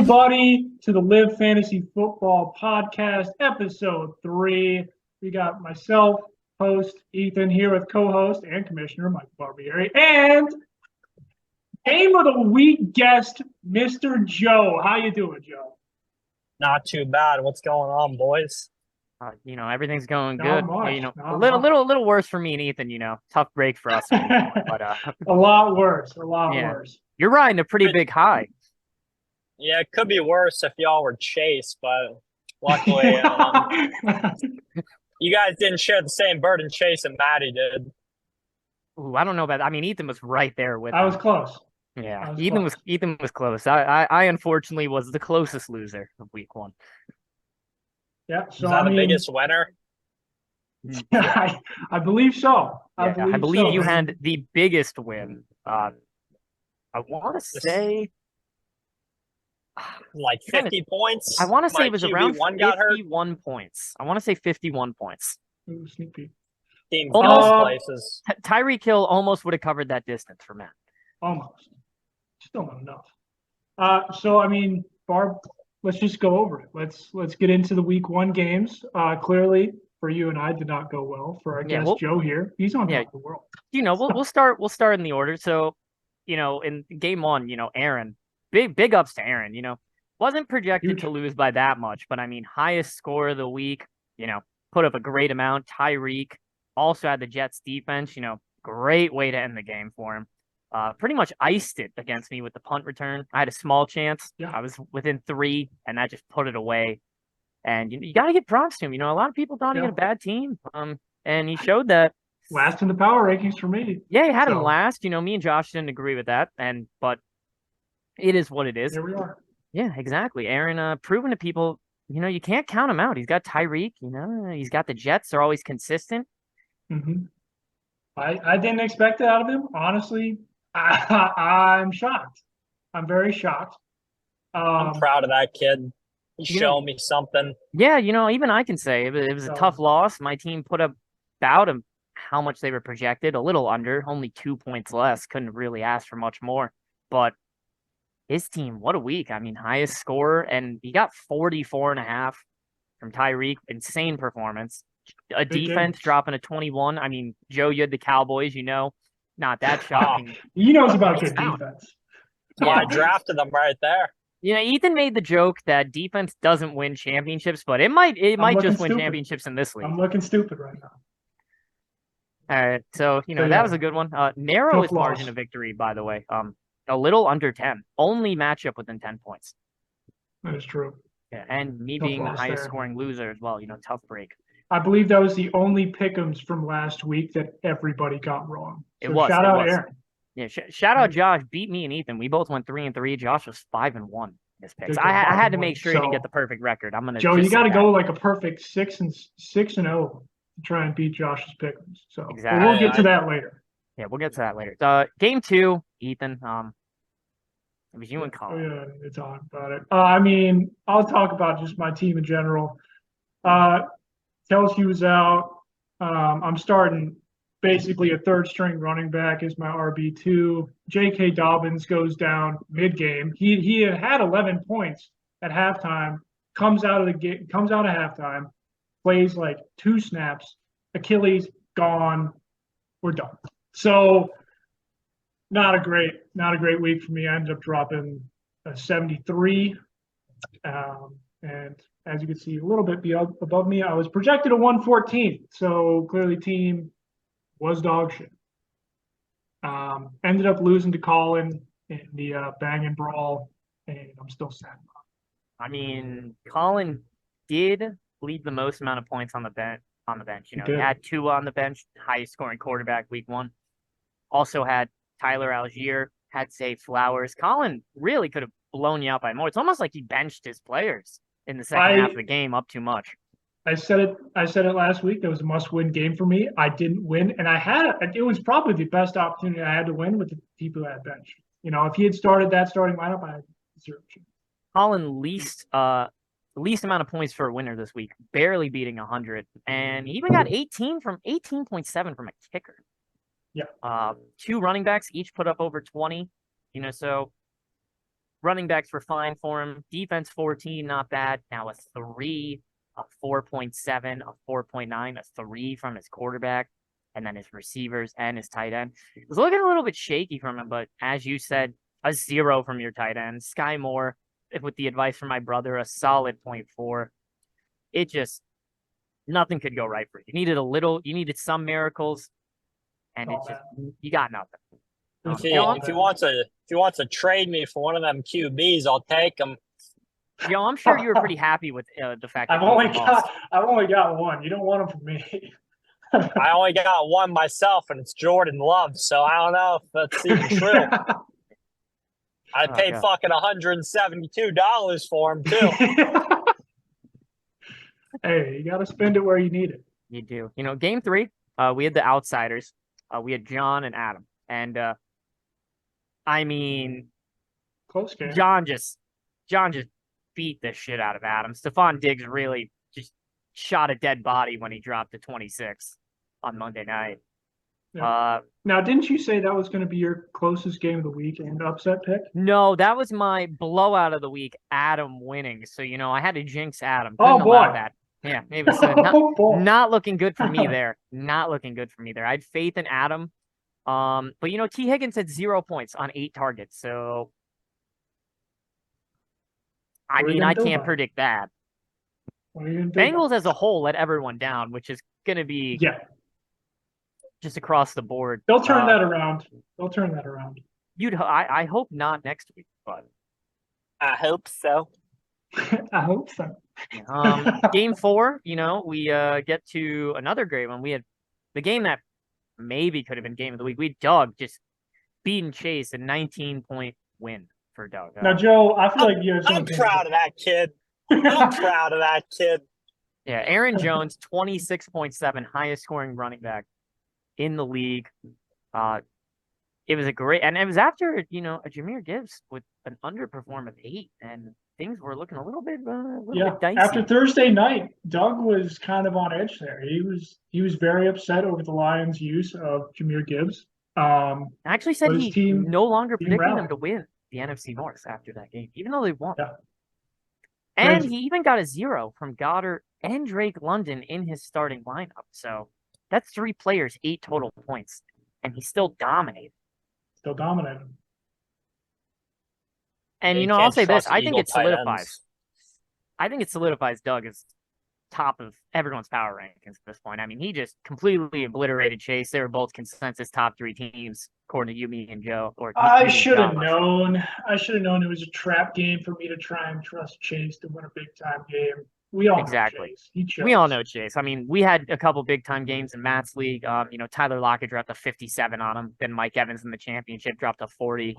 everybody, to the Live Fantasy Football Podcast, Episode 3. We got myself, host Ethan, here with co-host and commissioner Mike Barbieri, and Game of the Week guest, Mr. Joe. How you doing, Joe? Not too bad. What's going on, boys? Everything's going Not good. much, A not little worse for me and Ethan. Tough break for us. But a lot worse. Worse. You're riding a pretty big high. Yeah, it could be worse if y'all were Chase, but luckily, you guys didn't share the same burden Chase and Maddie did. Ooh, I don't know about that. I mean, Ethan was right there with I him. was close. Yeah, Ethan was close. I unfortunately was the closest loser of week 1. Yeah, so Is that the biggest winner? I believe so. I believe you had the biggest win. I want to say like 50 points. I want to say it was around got 51 points. I want to say 51 points. Ooh, sneak peek. Team Almost places. Tyreek Hill almost would have covered that distance for Matt. Almost. Still not enough. So I mean, Barb, let's just go over it. Let's get into the week 1 games. Clearly, for you and I, did not go well. For our guest Joe here, he's on top of the world. We'll start in the order. So, in game 1, Aaron, big ups to Aaron. Wasn't projected to lose by that much, but I mean, highest score of the week. Put up a great amount. Tyreek also had the Jets defense. Great way to end the game for him. Pretty much iced it against me with the punt return. I had a small chance. Yeah. I was within 3, and that just put it away. And you got to give props to him. A lot of people thought he had a bad team. And he showed that. Last in the power rankings for me. Yeah, he had him last. Me and Josh didn't agree with that. But it is what it is. Here we are. Yeah, exactly. Aaron, proving to people, you can't count him out. He's got Tyreek. He's got the Jets. They're always consistent. Mm-hmm. I didn't expect it out of him. Honestly, I'm shocked. I'm very shocked. I'm proud of that kid. He's showing me something. Yeah, even I can say it was a tough loss. My team put up about how much they were projected, a little under, only 2 points less. Couldn't really ask for much more. But his team, what a week. I mean, highest scorer, and he got 44.5 from Tyreek. Insane performance. A defense dropping a 21. I mean, Joe, you had the Cowboys, not that shocking. He knows about good defense. Yeah, I drafted them right there. Ethan made the joke that defense doesn't win championships, but it might just win championships in this league. I'm looking stupid right now. All right, so that was a good one. Narrowest margin of victory, by the way. A little under 10. Only matchup within 10 points. That is true. Yeah, and me being the highest scoring loser as well. Tough break. I believe that was the only pick'ems from last week that everybody got wrong. So shout out Aaron. Yeah, shout out Josh. Beat me and Ethan. We both went 3-3. Josh was 5-1 in his picks. I had to make sure he didn't get the perfect record. I'm gonna. Joe, you got to go like a perfect 6-0 to try and beat Josh's pick'ems. So exactly. We'll get to that later. Yeah, we'll get to that later. Game 2, Ethan. It was you and Colin. Oh yeah, it's on about it. I mean, I'll talk about just my team in general. Kelsey was out. I'm starting basically a third string running back as my RB2. J.K. Dobbins goes down mid-game. He had 11 points at halftime. Comes out of halftime, plays like 2 snaps. Achilles gone. We're done. So not a great week for me. I ended up dropping a 73. And as you can see, a little bit above me, I was projected a 114. So clearly, team was dog shit. Ended up losing to Colin in the bang and brawl, and I'm still sad. I mean, Colin did lead the most amount of points on the bench. He had 2 on the bench, highest scoring quarterback week 1. Also had Tyler Algier, had Zay Flowers. Colin really could have blown you out by more. It's almost like he benched his players in the second half of the game up too much. I said it last week. That was a must-win game for me. I didn't win, and it was probably the best opportunity I had to win with the people that bench. If he had started that starting lineup, I had 0 chance. Colin least amount of points for a winner this week, barely beating 100, and he even got 18.7 from a kicker. Yeah. 2 running backs each put up over 20. So running backs were fine for him. Defense 14, not bad. Now a 3, a 4.7, a 4.9, a 3 from his quarterback, and then his receivers and his tight end. It was looking a little bit shaky from him, but as you said, a 0 from your tight end. Sky Moore, with the advice from my brother, a solid 0.4. It just, nothing could go right for you. You needed some miracles, and you got nothing. If he wants to trade me for one of them QBs, I'll take him. Yo, I'm sure you were pretty happy with the fact that I've only got one. You don't want them from me. I only got one myself, and it's Jordan Love. So I don't know if that's even true. I paid fucking $172 for him too. Hey, you got to spend it where you need it. You do. Game 3, we had the outsiders. We had John and Adam, and I mean, close game. John just beat the shit out of Adam. Stephon Diggs really just shot a dead body when he dropped to 26 on Monday night. Yeah. Now, didn't you say that was going to be your closest game of the week and upset pick? No, that was my blowout of the week, Adam winning. So, I had to jinx Adam. Couldn't allow that. Yeah, maybe not looking good for me there. Not looking good for me there. I had faith in Adam. But T. Higgins had 0 points on 8 targets. So I can't predict that. Bengals as a whole let everyone down, which is gonna be just across the board. They'll turn that around. I hope not next week, but I hope so. I hope so. Game 4, we get to another great one. We had the game that maybe could have been game of the week. We Doug just beating Chase, a 19-point win for Doug. Now, Joe, I feel like you have I'm proud of that kid. I'm proud of that kid. Yeah, Aaron Jones, 26.7, highest scoring running back in the league. It was a great, and it was after a Jahmyr Gibbs with an underperform of 8, and things were looking a little bit dicey. After Thursday night, Doug was kind of on edge there. He was very upset over the Lions' use of Jahmyr Gibbs. I actually said he no longer predicted them to win the NFC North after that game, even though they won. Yeah. And he even got a 0 from Goddard and Drake London in his starting lineup. So that's 3 players, 8 total points, and he still dominated. And I'll say this: I think it solidifies. I think it solidifies Doug as top of everyone's power rankings at this point. I mean, he just completely obliterated Chase. They were both consensus top 3 teams, according to you, me, and Joe. I should have known. It was a trap game for me to try and trust Chase to win a big time game. We all know Chase. We all know Chase. I mean, we had a couple big time games in Matt's league. Tyler Lockett dropped a 57 on him. Then Mike Evans in the championship dropped a 40.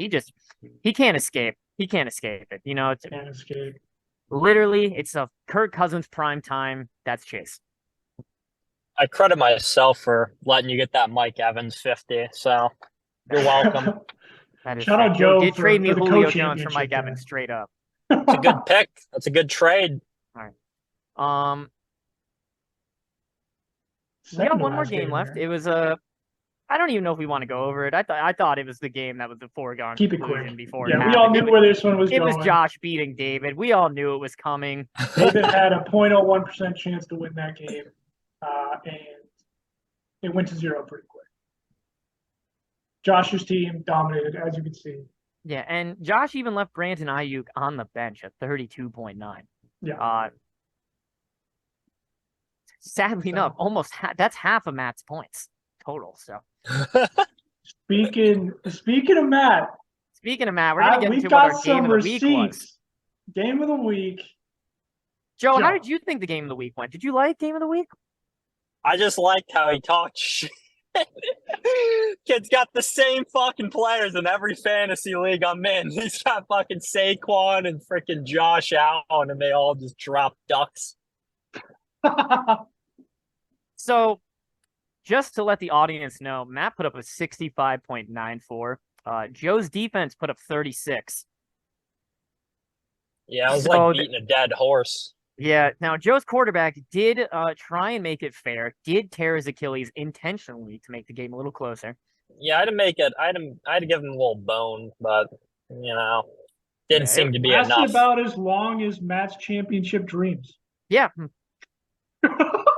He can't escape. He can't escape it. Can't escape. Literally, it's a Kirk Cousins prime time. That's Chase. I credit myself for letting you get that Mike Evans 50. So you're welcome. Shout out Joe. Did trade me Julio Jones for Mike Evans straight up. It's a good pick. That's a good trade. All right. We got one more game left. It was I don't even know if we want to go over it. I thought it was the game that was the foregone conclusion before. Yeah, we all knew where this one was going. It was Josh beating David. We all knew it was coming. David had a 0.01% chance to win that game, and it went to 0 pretty quick. Josh's team dominated, as you can see. Yeah, and Josh even left Brandon Ayuk on the bench at 32.9. Yeah. Sadly enough, that's half of Matt's points total. So speaking of Matt, we're gonna get into what our game of the week was. Game of the week. Joe, how did you think the game of the week went? Did you like game of the week? I just liked how he talked shit. Kid's got the same fucking players in every fantasy league I'm in. He's got fucking Saquon and freaking Josh Allen, and they all just drop ducks. So, just to let the audience know, Matt put up a 65.94. Joe's defense put up 36. Yeah, it was like beating a dead horse. Yeah. Now, Joe's quarterback did try and make it fair. Did tear his Achilles intentionally to make the game a little closer. Yeah, I had to make it. I had to give him a little bone, but Didn't seem to be lasted enough. about as long as Matt's championship dreams. Yeah.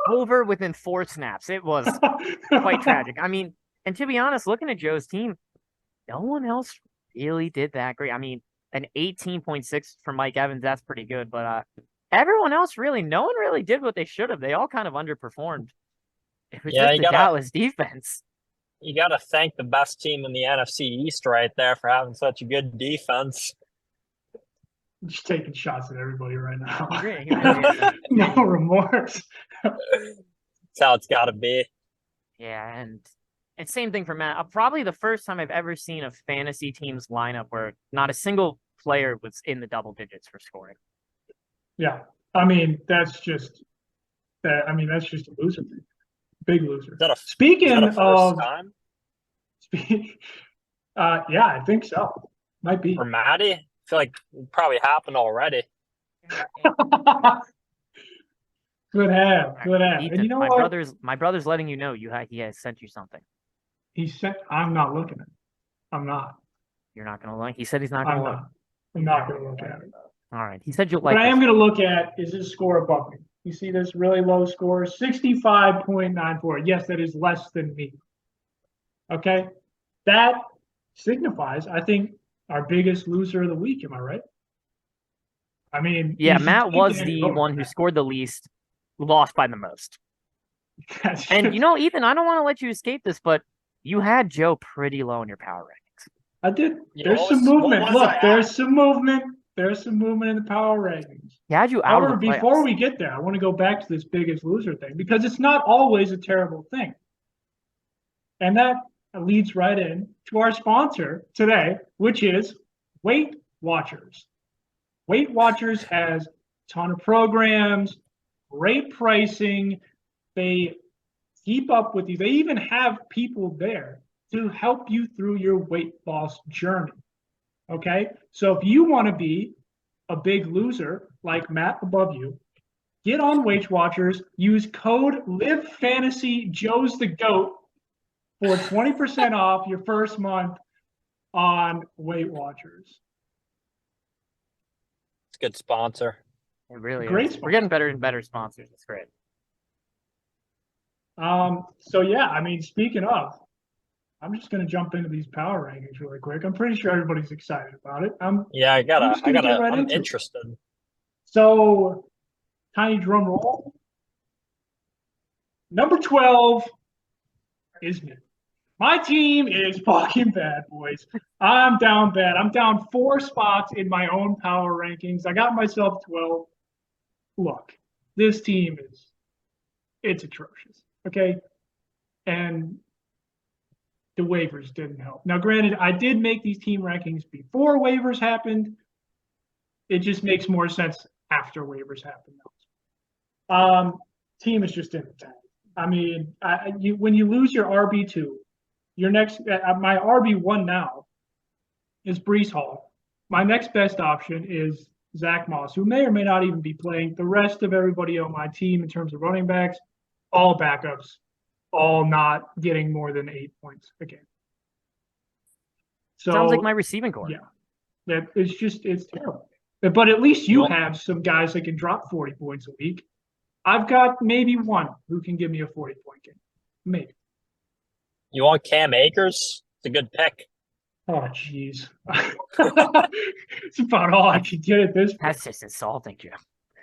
Over within 4 snaps. It was quite tragic. I mean, and to be honest, looking at Joe's team, no one else really did that great. I mean, an 18.6 from Mike Evans, that's pretty good. But everyone else really, no one really did what they should have. They all kind of underperformed. It was just the Dallas defense. You got to thank the best team in the NFC East right there for having such a good defense. Just taking shots at everybody right now. No remorse. That's how it's got to be. Yeah, and same thing for Matt. Probably the first time I've ever seen a fantasy team's lineup where not a single player was in the double digits for scoring. Yeah, I mean that's just that. I mean that's just a loser thing. Big loser. Is that a first time? Yeah, I think so. Might be for Matty. I feel like it probably happened already. Could have. Ethan, And you know what? what? My brother's letting you know he has sent you something. He said, "I'm not looking at it. I'm not." You're not gonna look. He said he's not gonna look. I'm not gonna look at it. All right. He said you'll like. What I am gonna look at is his score above me. You see this really low score, 65.94. Yes, that is less than me. Okay, that signifies, I think, our biggest loser of the week. Am I right? I mean, yeah, Matt was the one who scored the least, lost by the most. And you know, Ethan, I don't want to let you escape this, but you had Joe pretty low in your power rankings. I did. There's some movement. Look, there's some movement. There's some movement in the power rankings. He had you out of the playoffs. Before we get there, I want to go back to this biggest loser thing because it's not always a terrible thing. And that leads right in to our sponsor today, which is Weight Watchers. Weight Watchers has a ton of programs, great pricing. They keep up with you. They even have people there to help you through your weight loss journey. Okay? So if you want to be a big loser like Matt above you, get on Weight Watchers, use code LIVFANTASY Joe's the GOAT for 20% off your first month on Weight Watchers. It's a good sponsor. It really great is. Sponsor. We're getting better and better sponsors. It's great. So yeah, I mean, speaking of, I'm just going to jump into these power rankings really quick. I'm pretty sure everybody's excited about it. I'm interested. So, tiny drum roll. Number 12 is me. My team is fucking bad, boys. I'm down bad. I'm down 4 spots in my own power rankings. I got myself 12. Look, this team it's atrocious. Okay. And the waivers didn't help. Now, granted, I did make these team rankings before waivers happened. It just makes more sense after waivers happened. Team is just in the tank. I mean, when you lose your RB2, your next, my RB1 now is Breece Hall. My next best option is Zach Moss, who may or may not even be playing. The rest of everybody on my team in terms of running backs, all backups, all not getting more than 8 points a game. So, sounds like my receiving core. Yeah, it's terrible. But at least you have some guys that can drop 40 points a week. I've got maybe one who can give me a 40-point game. Maybe. You want Cam Akers? It's a good pick. Oh, jeez. It's about all I can get at this point. That's just insulting, Joe.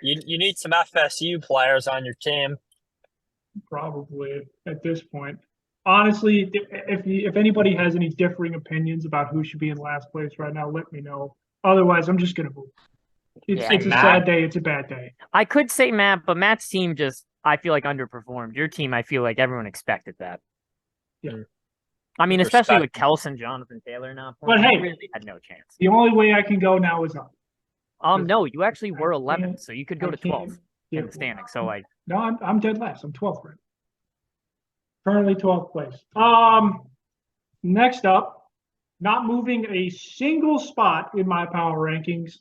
You need some FSU players on your team. Probably at this point. Honestly, if anybody has any differing opinions about who should be in last place right now, let me know. Otherwise, I'm just going to move. It's a sad day. It's a bad day. I could say Matt, but Matt's team just, I feel like, underperformed. Your team, I feel like everyone expected that. Yeah. I mean, especially with Kelson, Jonathan Taylor now. But hey, really had no chance. The only way I can go now is up. No, you actually were 11, so you could go to 12 in the standing. So no, I'm dead last. I'm 12th right. Currently 12th place. Next up, not moving a single spot in my power rankings.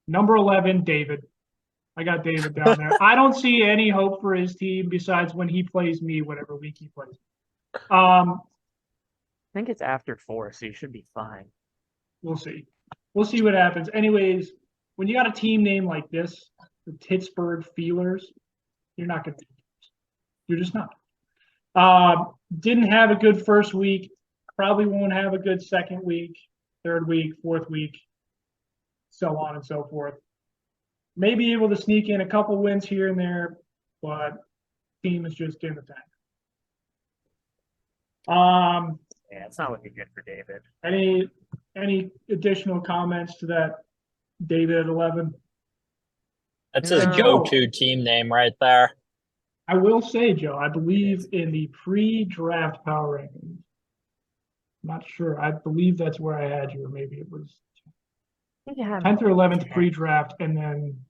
Number 11, David. I got David down there. I don't see any hope for his team besides when he plays me, whatever week he plays. I think it's after 4, so you should be fine. We'll see. we'll see what happens. Anyways, when you got a team name like this, the Pittsburgh Feelers, you're not going to. You're just not. Didn't have a good first week. Probably won't have a good second week, third week, fourth week, so on and so forth. May be able to sneak in a couple wins here and there, but team is just in the tank. Yeah, it's not looking good for David. Any additional comments to that David at 11? That's his go-to team name right there. I will say, Joe, I believe in the pre-draft power rankings. I'm not sure. I believe that's where I had you, or maybe it was 10th or 11th pre-draft and then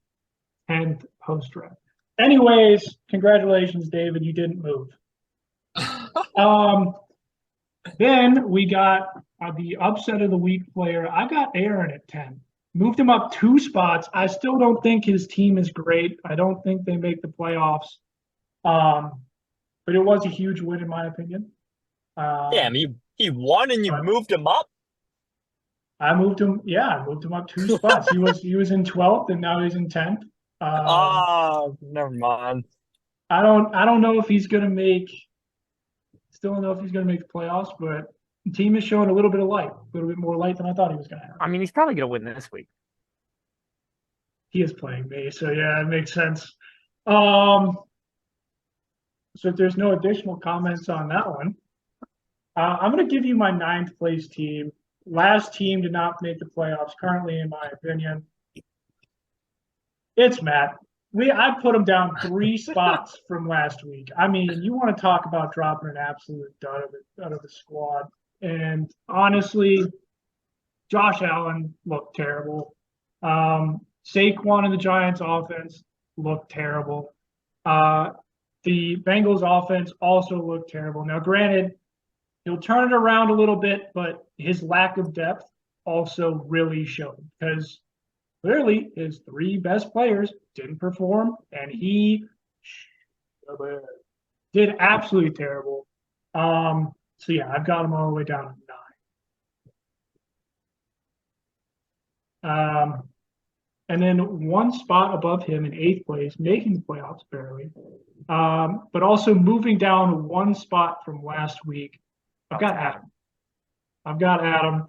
10th post-draft. Anyways, congratulations, David. You didn't move. Then we got the upset of the week player. I got Aaron at 10. Moved him up 2 spots. I still don't think his team is great. I don't think they make the playoffs. But it was a huge win in my opinion. Damn, he won and you moved him up? I moved him up 2 spots. He was in 12th and now he's in 10th. Never mind. I don't know if he's gonna make the playoffs, but the team is showing a little bit of light, a little bit more light than I thought he was gonna have. I mean, he's probably gonna win this week. He is playing me, so yeah, it makes sense. So if there's no additional comments on that one, I'm going to give you my 9th place team. Last team did not make the playoffs, currently, in my opinion. It's Matt. I put him down 3 spots from last week. I mean, you want to talk about dropping an absolute dud out of the squad. And honestly, Josh Allen looked terrible. Saquon and the Giants offense looked terrible. The Bengals offense also looked terrible. Now, granted, he'll turn it around a little bit, but his lack of depth also really showed because clearly his 3 best players didn't perform, and he did absolutely terrible. So yeah, I've got him all the way down to 9. And then 1 spot above him in 8th place, making the playoffs barely, but also moving down 1 spot from last week. I've got Adam.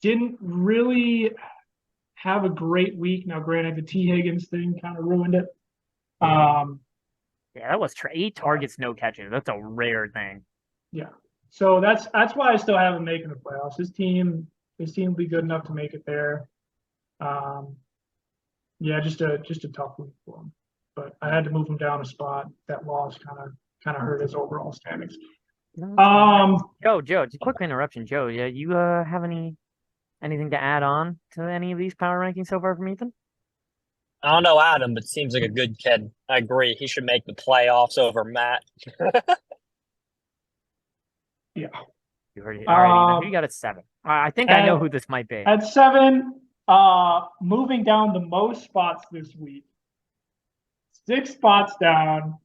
Didn't really have a great week. Now, granted, the T. Higgins thing kind of ruined it. Yeah, that was 8 targets, no catches. That's a rare thing. Yeah, so that's why I still have him making the playoffs. His team will be good enough to make it there. Yeah, just a tough week for him. But I had to move him down a spot. That loss kind of hurt his overall standings. Joe, just a quick interruption, Joe. Yeah, you have anything to add on to any of these power rankings so far from Ethan? I don't know Adam, but seems like a good kid. I agree. He should make the playoffs over Matt. Yeah. You heard it. All right, Ethan, who you got at 7? I think I know who this might be. At 7, moving down the most spots this week. 6 spots down.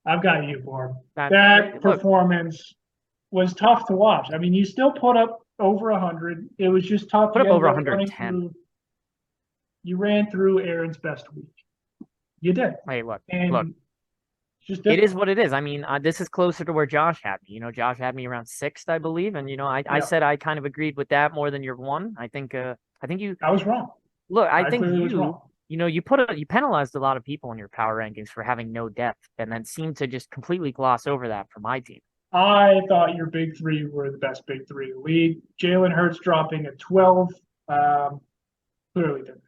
I've got you, Borb. That performance was tough to watch. I mean, you still put up over 100. It was just tough. Put up over 110. You ran through Aaron's best week. You did. Hey, look. It is what it is. I mean, this is closer to where Josh had me. Josh had me around 6th, I believe, and I said I kind of agreed with that more than your 1. I think you. I was wrong. Look, I think you penalized a lot of people in your power rankings for having no depth, and then seemed to just completely gloss over that for my team. I thought your big 3 were the best big 3 in the league. Jalen Hurts dropping at 12. Clearly didn't.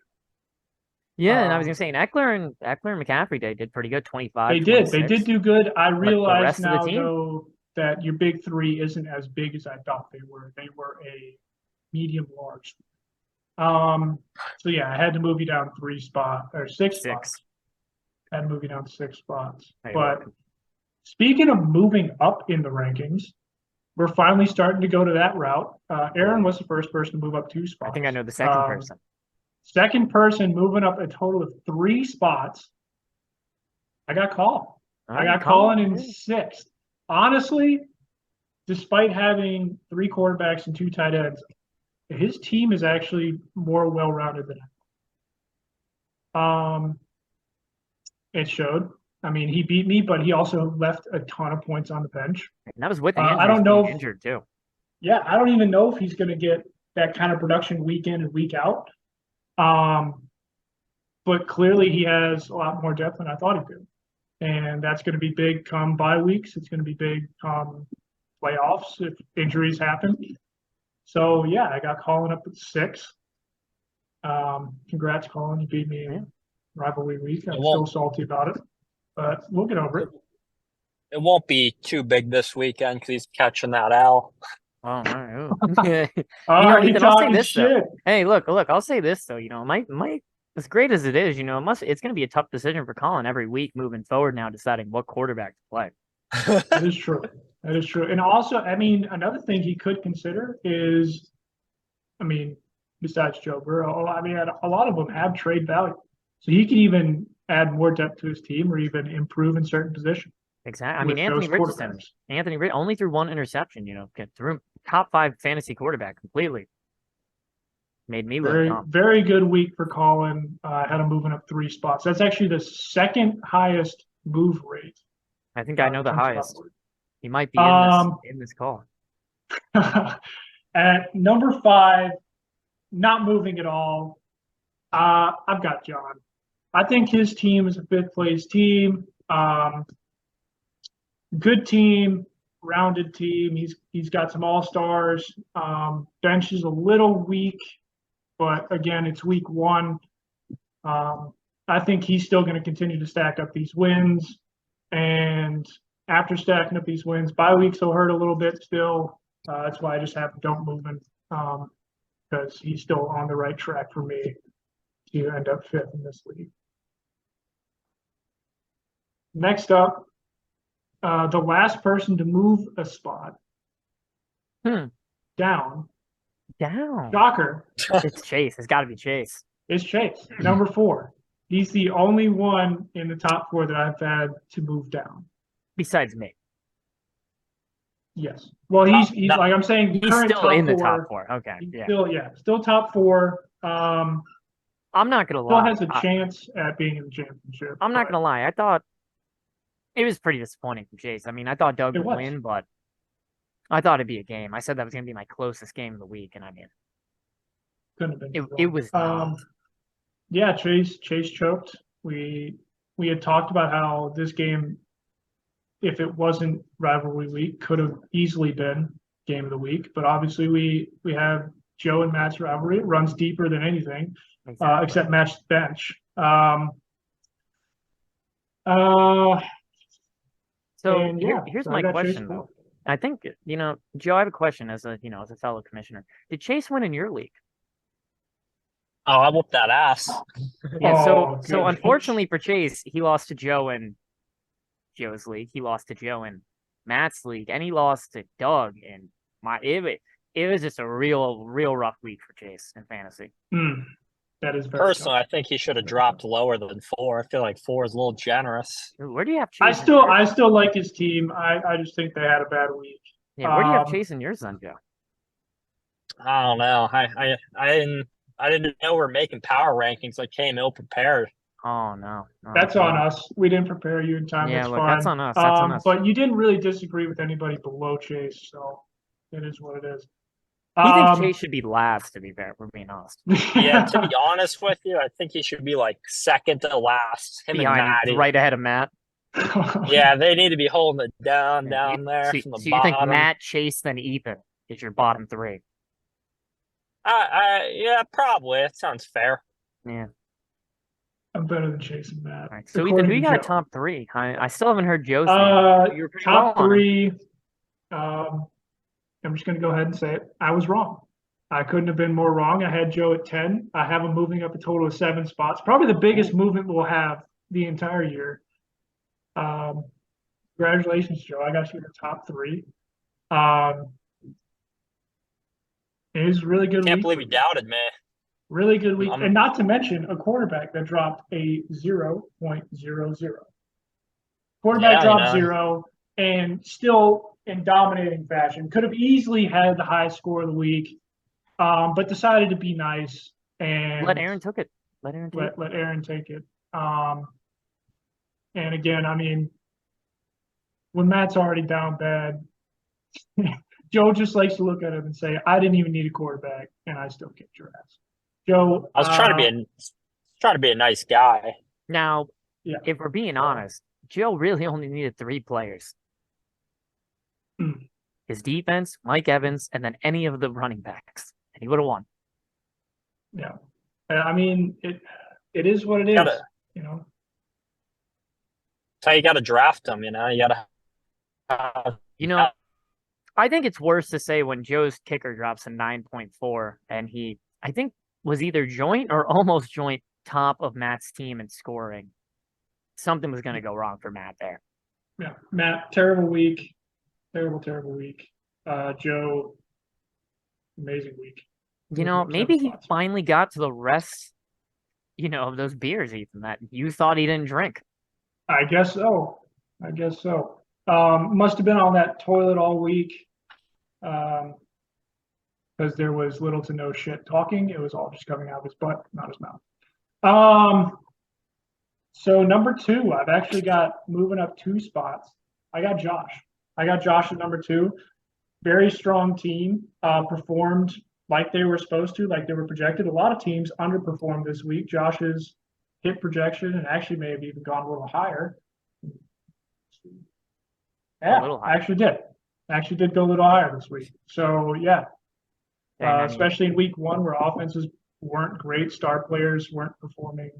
Yeah, and I was gonna say, Eckler and McCaffrey did pretty good, 25. They did. 26. They did do good. I realize now, though, that your big 3 isn't as big as I thought they were. They were a medium large. So yeah, I had to move you down 6 spots. I had to move you down 6 spots. But speaking of moving up in the rankings, we're finally starting to go to that route. Aaron was the first person to move up 2 spots. I think I know the second person. Second person moving up a total of 3 spots. I got Colin. I got Colin in 6th. Honestly, despite having 3 quarterbacks and 2 tight ends, His team is actually more well-rounded than it showed. I mean, he beat me, but he also left a ton of points on the bench. And that was with I Andrews don't know being injured too. Yeah, I don't even know if he's going to get that kind of production week in and week out. But clearly he has a lot more depth than I thought he did. And that's going to be big come bye weeks. It's going to be big come playoffs if injuries happen. So, yeah, I got Colin up at 6. Congrats, Colin. You beat me in rivalry week. I'm still salty about it, but we'll get over it. It won't be too big this weekend because he's catching that L. Oh, all right. Ethan, I'll say this shit. though. Hey, look, I'll say this though. Might as great as it is, it's going to be a tough decision for Colin every week moving forward now, deciding what quarterback to play. That is true. That is true. And also, I mean, another thing he could consider is, I mean, besides Joe Burrow, I mean, a lot of them have trade value. So he could even add more depth to his team or even improve in certain positions. Exactly. I mean, Anthony Richardson only threw 1 interception, threw top 5 fantasy quarterback completely. Made me look dumb. Very good week for Colin. Had him moving up 3 spots. That's actually the second highest move rate. I think I know the highest. He might be in this call. At number 5, not moving at all. I've got John. I think his team is a 5th place team. Good team, rounded team. He's got some all-stars. Bench is a little weak, but again, it's week 1. I think he's still going to continue to stack up these wins. And after stacking up these wins, bye weeks will hurt a little bit still. That's why I just have don't move him because he's still on the right track for me to end up 5th in this league. Next up, the last person to move a spot down. Shocker. It's Chase. It's got to be Chase. It's Chase, number 4. He's the only one in the top 4 that I've had to move down. Besides me. Yes. Well, he's like I'm saying, he's still in the top 4. Okay. Still top 4. I'm not gonna lie. Still has a chance at being in the championship. I'm not gonna lie. I thought it was pretty disappointing from Chase. I mean, I thought Doug would win, but I thought it'd be a game. I said that was gonna be my closest game of the week, and I mean, couldn't have been. It was. Yeah, Chase choked. We had talked about how this game, if it wasn't rivalry week, could have easily been game of the week. But obviously, we have Joe and Matt's rivalry. It runs deeper than anything, except Matt's bench. Here's my question though. I think Joe. I have a question as a fellow commissioner. Did Chase win in your league? Oh, I whooped that ass. Yeah. So unfortunately for Chase, he lost to Joe in Joe's league. He lost to Joe in Matt's league, and he lost to Doug in my. It was just a real rough week for Chase in fantasy. That is very personally. I think he should have dropped lower than 4. I feel like 4 is a little generous. Where do you have Chase? I still like his team. I just think they had a bad week. Yeah, where do you have Chase in yours then, Joe? I don't know. I didn't know we were making power rankings. I came ill prepared. Oh no. That's on us. We didn't prepare you in time. Yeah, that's fine. That's on us. That's on us. But you didn't really disagree with anybody below Chase, so it is what it is. He thinks Chase should be last, to be fair, we're being honest. Yeah, to be honest with you, I think he should be like second to last. Him behind, and Matty. right ahead of Matt. Yeah, they need to be holding it down there from the bottom. You think Matt, Chase, then Ethan is your bottom 3? Yeah, probably. That sounds fair. Yeah. I'm better than Chase and Matt. Right. So Ethan, who you got a top 3? I still haven't heard Joe's name. Top 3. I'm just going to go ahead and say it. I was wrong. I couldn't have been more wrong. I had Joe at 10. I have him moving up a total of 7 spots. Probably the biggest movement we'll have the entire year. Congratulations, Joe. I got you in the top 3. It was a really good week. Can't believe he doubted me. Really good week. And not to mention a quarterback that dropped a 0.00. Quarterback dropped 0 and still in dominating fashion. Could have easily had the highest score of the week. but decided to be nice and Let Aaron took it. Let Aaron take it. let Aaron take it. And again, I mean, when Matt's already down bad, Joe just likes to look at him and say, "I didn't even need a quarterback, and I still kicked your ass." Joe, I was trying to be a nice guy. Now, yeah. if we're being honest, Joe really only needed 3 players. His defense, Mike Evans, and then any of the running backs, and he would have won. Yeah, I mean, it is what it is. You know, that's how you got to draft them. You know, you got to. You know, I think it's worse to say when Joe's kicker drops a 9.4, and he, I think, was either joint or almost joint top of Matt's team in scoring. Something was going to go wrong for Matt there. Yeah, Matt, terrible week. Terrible week. Joe, amazing week. You know, maybe he finally got to the rest, you know, of those beers, Ethan, that you thought he didn't drink. I guess so. Must have been on that toilet all week. Because there was little to no shit talking. It was all just coming out of his butt, not his mouth. So number 2, I've actually got moving up 2 spots. I got Josh at number 2. Very strong team, performed like they were supposed to, like they were projected. A lot of teams underperformed this week. Josh's hit projection and actually may have even gone a little higher. Yeah, actually did go a little higher this week. So yeah, especially in week 1 where offenses weren't great, star players weren't performing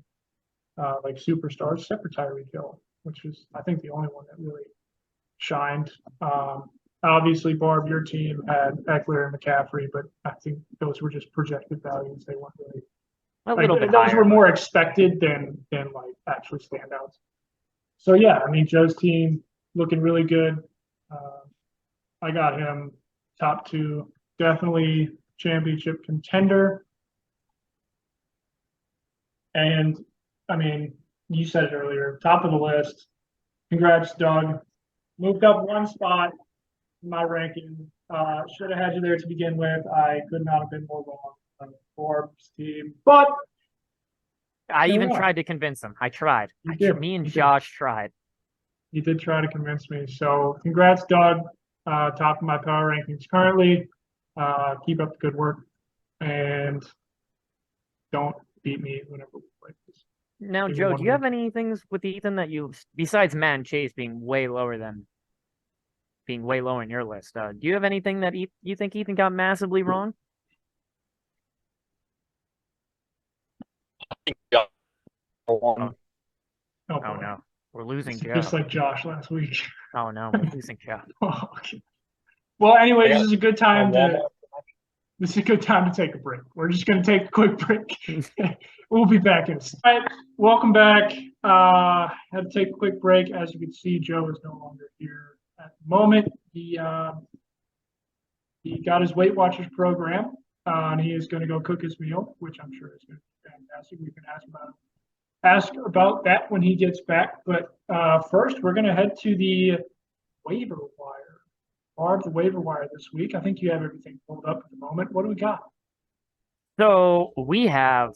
like superstars, except for Tyreek Hill, which is I think the only one that really shined. Obviously, Barb, your team had Eckler and McCaffrey, but I think those were just projected values. They weren't really a little bit those higher, were more expected than like actually standouts. So yeah, I mean Joe's team looking really good. I got him top 2, definitely championship contender. And I mean, you said it earlier, top of the list. Congrats, Doug. Moved up 1 spot in my ranking. Should have had you there to begin with. I could not have been more wrong on Forbes' team, but I even tried to convince him. I tried. Me and Josh tried. You did try to convince me. So congrats, Doug. Top of my power rankings currently. Keep up the good work, and don't beat me whenever we play this. Now, Joe, do you have any things with Ethan that you, besides Matt and Chase being way lower in your list, do you have anything that you think Ethan got massively wrong? Oh no. We're losing Joe. Just like Josh last week. Oh no, we're losing Joe. Okay. Well, anyway, this is a good time to take a break. We're just going to take a quick break. We'll be back in a second. All right, welcome back. Had to take a quick break. As you can see, Joe is no longer here at the moment. He got his Weight Watchers program, and he is going to go cook his meal, which I'm sure is going to be fantastic. We can ask about that when he gets back. But first, we're going to head to the waiver wire. Barb, the waiver wire this week. I think you have everything pulled up at the moment. What do we got? So we have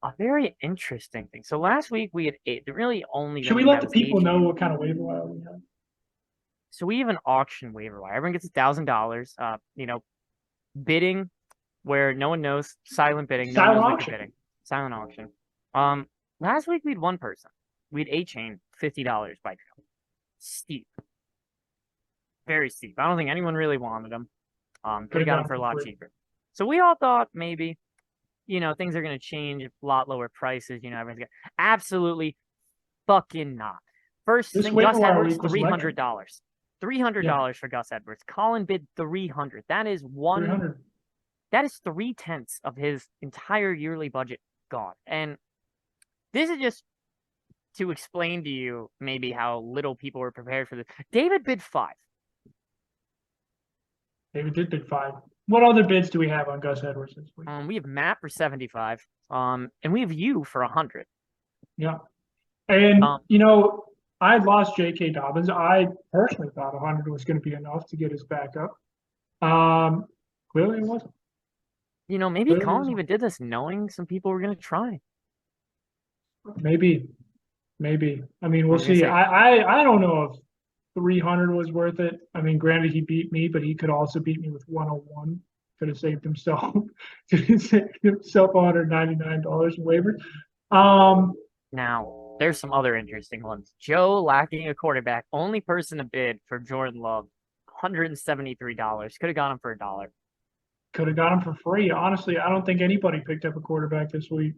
a very interesting thing. So last week we had 8. Really only. Should we let the people know what kind of waiver wire we have? So we have an auction waiver wire. Everyone gets $1,000. You know, bidding where no one knows. Silent bidding. No one knows what you're bidding. Silent auction. Last week we had 1 person. We had A-Chain, $50 by Joe. Steep. Very steep. I don't think anyone really wanted them. Could have got them for a lot cheaper. So we all thought maybe, you know, things are going to change, a lot lower prices. You know, everyone's got absolutely fucking not. First thing, Gus Edwards, $300. $300 for Gus Edwards. Colin bid $300. That is 300. That is 3/10 of his entire yearly budget gone. And this is just to explain to you maybe how little people were prepared for this. David bid 5. David did bid 5. What other bids do we have on Gus Edwards this week? We have Matt for 75. And we have you for 100. Yeah. And you know, I lost J.K. Dobbins. I personally thought 100 was going to be enough to get his back up. Clearly it wasn't. Maybe Really Colin is. even did this knowing some people were going to try. Maybe. I mean, I we'll was gonna see. say, I don't know if 300 was worth it. I mean, granted, he beat me, but he could also beat me with 101. Could have saved himself. Could have saved himself $199 in waivers. now, there's some other interesting ones. Joe lacking a quarterback, only person to bid for Jordan Love, $173. Could have got him for $1. Could have got him for free. Honestly, I don't think anybody picked up a quarterback this week.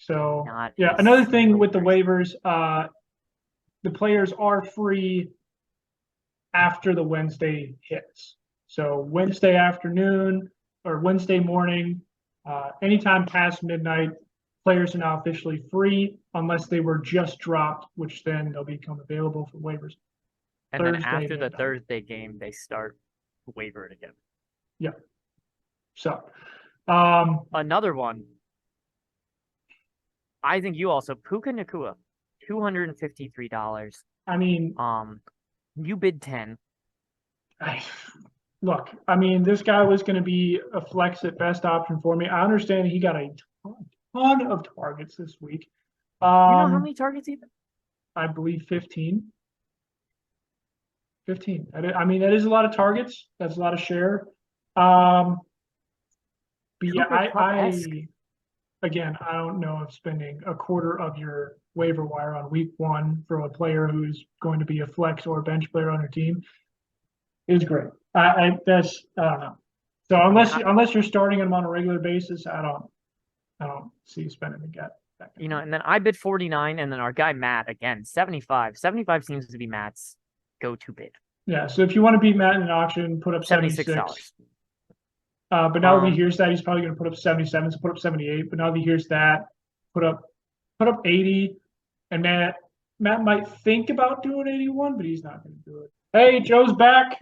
So Not yeah, a another thing single with the person. waivers, the players are free after the Wednesday hits. So Wednesday afternoon or Wednesday morning, anytime past midnight, players are now officially free unless they were just dropped, which then they'll become available for waivers. And then Thursday after the midnight. Thursday game, they start waiver again. Yeah. So Another one. I think you also Puka Nakua, $253. I mean, You bid 10. look, I mean, this guy was going to be a flex at best option for me. I understand he got a ton of targets this week. You know how many targets even? I believe 15. 15. I mean, that is a lot of targets. That's a lot of share. But yeah, again, I don't know if spending a quarter of your waiver wire on week one for a player who's going to be a flex or bench player on your team is great. I don't know. So unless you're starting him on a regular basis, I don't see you spending the get. And then I bid 49, and then our guy Matt again 75. 75 seems to be Matt's go-to bid. Yeah. So if you want to beat Matt in an auction, put up 76. But now that he hears that, he's probably going to put up 77. So put up 78. But now that he hears that, put up 80. And Matt might think about doing 81, but he's not going to do it. Hey, Joe's back.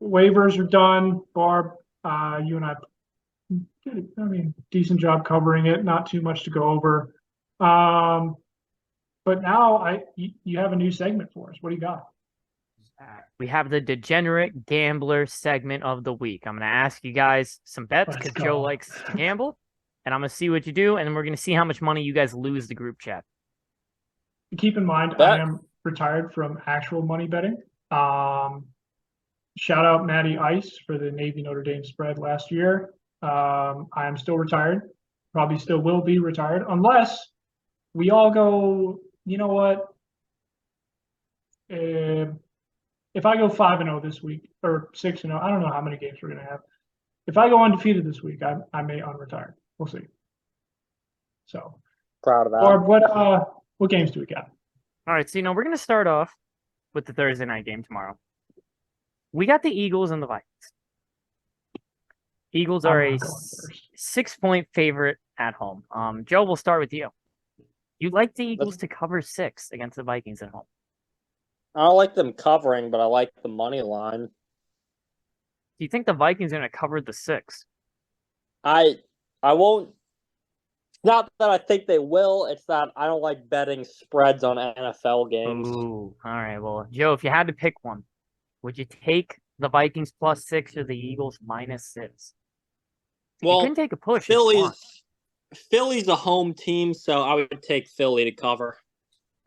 Waivers are done. Barb, you and I did, decent job covering it. Not too much to go over. But now you have a new segment for us. What do you got? We have the degenerate gambler segment of the week. I'm going to ask you guys some bets because Joe likes to gamble, and I'm going to see what you do, and then we're going to see how much money you guys lose the group chat. Keep in mind, I am retired from actual money betting. Shout out Matty Ice for the Navy Notre Dame spread last year. I am still retired. Probably still will be retired unless we all go, you know what? If I go 5-0 this week or 6-0, I don't know how many games we're going to have. If I go undefeated this week, I may unretire. We'll see. So proud of that. Or what games do we got? All right, so we're going to start off with the Thursday night game tomorrow. We got the Eagles and the Vikings. Eagles are a 6-point favorite at home. Joe, we'll start with you. You like the Eagles to cover 6 against the Vikings at home. I don't like them covering, but I like the money line. Do you think the Vikings are going to cover the 6? I won't. It's not that I think they will. It's that I don't like betting spreads on NFL games. Ooh, all right. Well, Joe, if you had to pick one, would you take the Vikings +6 or the Eagles -6? Well, you can take a push. Philly's a home team, so I would take Philly to cover.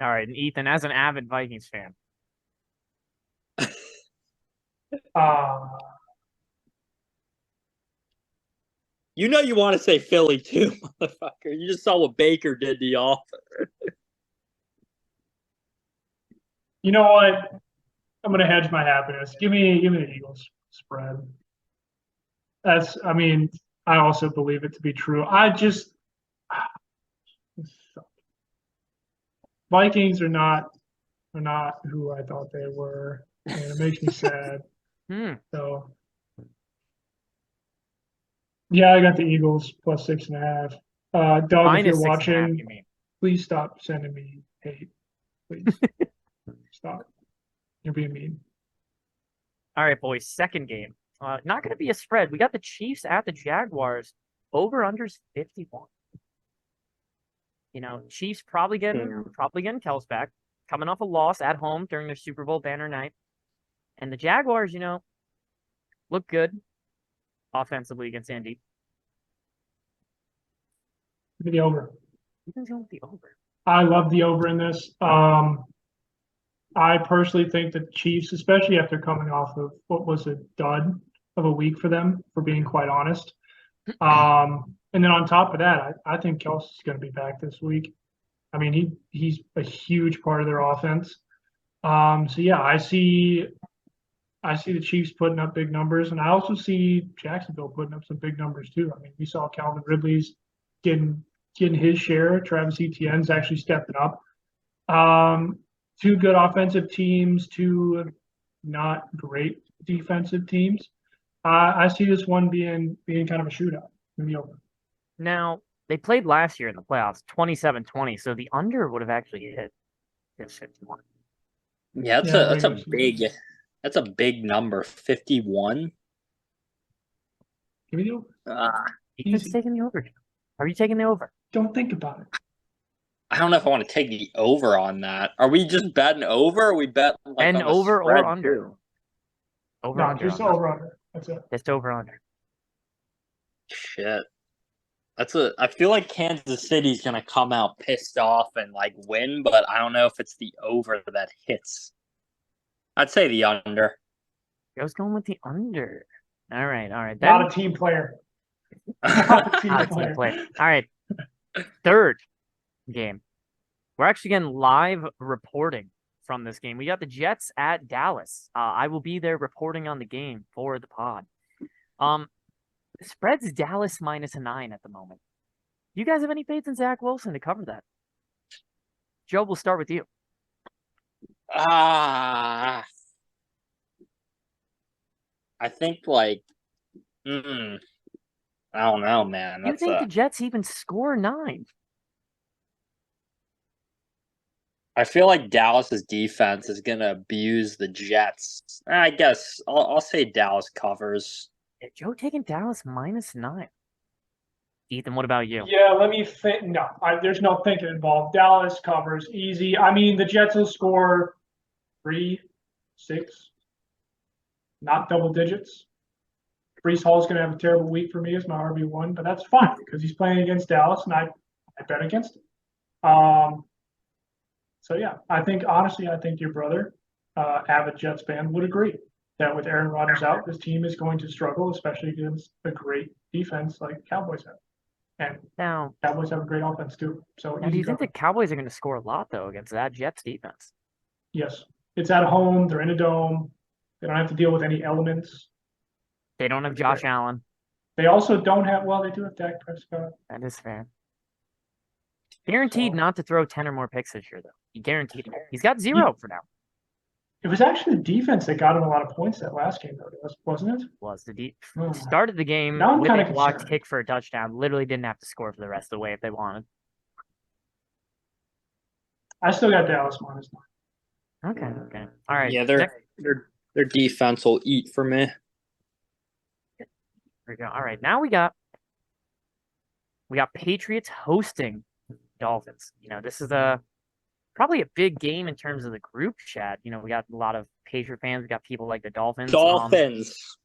All right, and Ethan, as an avid Vikings fan. You know you want to say Philly too, motherfucker. You just saw what Baker did to y'all. You know what? I'm gonna hedge my happiness. Give me the Eagles spread. I also believe it to be true. Vikings are not who I thought they were, and it makes me sad. So yeah, I got the Eagles +6.5. Doug, if you're watching, please stop sending me hate. Please stop. You're being mean. All right, boys. Second game. Not going to be a spread. We got the Chiefs at the Jaguars. Over/unders 51. Chiefs probably getting Kels back, coming off a loss at home during their Super Bowl banner night, and the Jaguars, look good. offensively against Indy. Give me the over. You can go with the over. I love the over in this. I personally think the Chiefs, especially after coming off of what was a dud of a week for them, for being quite honest. And then on top of that, I think Kelsey's going to be back this week. I mean, he's a huge part of their offense. So yeah, I see the Chiefs putting up big numbers, and I also see Jacksonville putting up some big numbers too. I mean, we saw Calvin Ridley's getting his share. Travis Etienne's actually stepping up. Two good offensive teams, two not great defensive teams. I see this one being kind of a shootout in the over. Now, they played last year in the playoffs, 27-20, so the under would have actually hit this 51. Yeah, that's a big number. 51. Give me the over. Ethan's taking the over. Are you taking the over? Don't think about it. I don't know if I want to take the over on that. Are we just betting over? Or are we betting like And on the over or spread under? too? Over No, under. just over under. That's it. Just over under. Shit. I feel like Kansas City's gonna come out pissed off and like win, but I don't know if it's the over that hits. I'd say the under. I was going with the under. All right. Not a team player. Not a team Not a player. team player. All right. Third game. We're actually getting live reporting from this game. We got the Jets at Dallas. I will be there reporting on the game for the pod. The spread's Dallas -9 at the moment. Do you guys have any faith in Zach Wilson to cover that? Joe, we'll start with you. I think like, I don't know, man. You think the Jets even score 9? I feel like Dallas's defense is gonna abuse the Jets. I guess I'll say Dallas covers. Joe taking Dallas -9. Ethan, what about you? Yeah, let me think. No, there's no thinking involved. Dallas covers easy. I mean, the Jets will score 3, 6, not double digits. Brees Hall's going to have a terrible week for me as my RB1, but that's fine because he's playing against Dallas, and I bet against him. So yeah, I think your brother, avid Jets fan, would agree that with Aaron Rodgers out, this team is going to struggle, especially against a great defense like Cowboys have. And Now, Cowboys have a great offense too. So do you think the Cowboys are going to score a lot though against that Jets defense? Yes, it's at home. They're in a dome. They don't have to deal with any elements. They don't have Josh Allen. They also don't have. Well, they do have Dak Prescott. That is fair. Guaranteed not to throw 10 or more picks this year, though. He guaranteed it. He's got 0 for now. It was actually the defense that got him a lot of points that last game, though, wasn't it? Was the started the game Now I'm with a kinda blocked concerned. kick for a touchdown. Literally didn't have to score for the rest of the way if they wanted. I still got Dallas -9. Okay. All right. Yeah, their defense will eat for me. Here we go. All right. Now we got Patriots hosting Dolphins. This is probably a big game in terms of the group chat. We got a lot of Patriot fans. We got people like the Dolphins. Dolphins.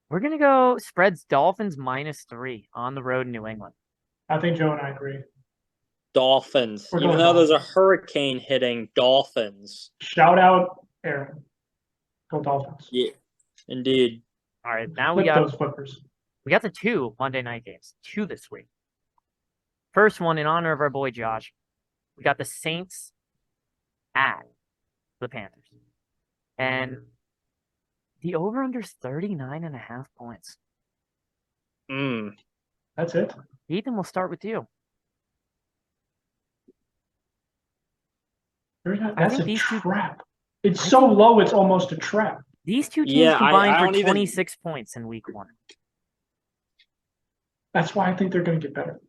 We're going to go spreads Dolphins -3 on the road in New England. I think Joe and I agree. Dolphins. We're Even going though there's a Dolphins. hurricane hitting, Dolphins. Shout out Aaron. Go Dolphins. Yeah, indeed. All right. Now we Flip got those flippers. the 2 Monday night games. 2 this week. First one in honor of our boy Josh. We got the Saints at the Panthers. And the over-under is 39.5 points. That's it. Ethan, we'll start with you. That's a trap. It's so low, it's almost a trap. These two teams combined I for don't even- 26 points in week 1. That's why I think they're going to get better.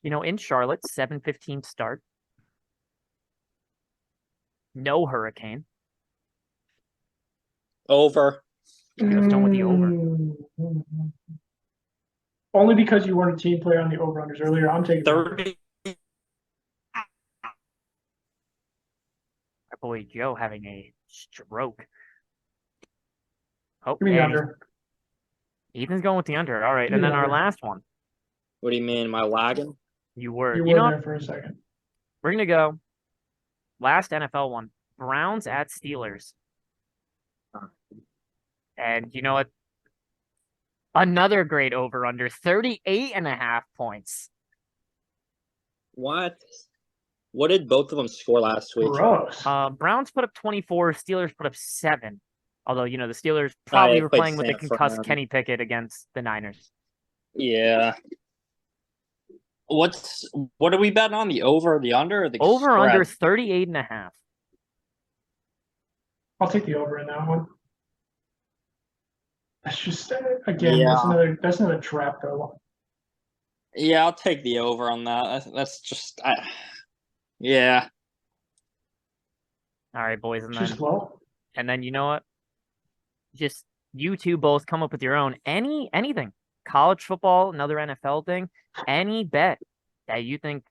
In Charlotte, 7:15 start. No hurricane. Over. Just done with the over. Only because you weren't a team player on the over-unders earlier. I'm taking 30. Our boy Joe having a stroke. Oh, Give me the and under. Ethan's going with the under. All right, Give and me then the our under. last one. What do you mean? Am I lagging? You were. You You were know what? there for a second. We're gonna go last NFL one. Browns at Steelers. And you know what? Another great over under 38.5 points. What? What did both of them score last week? Gross. Browns put up 24, Steelers put up 7. Although, the Steelers Oh, probably yeah, were played playing with the San concussed Fran. Kenny Pickett against the Niners. Yeah. What are we betting on? The over or the under or the Over spread? under 38.5. I'll take the over in that one. That's just again, Yeah. that's another trap though. Yeah, I'll take the over on that. That's just yeah. All right, boys, and Just low. then you know what? Just you two both come up with your own anything. College football, another NFL thing, any bet that you think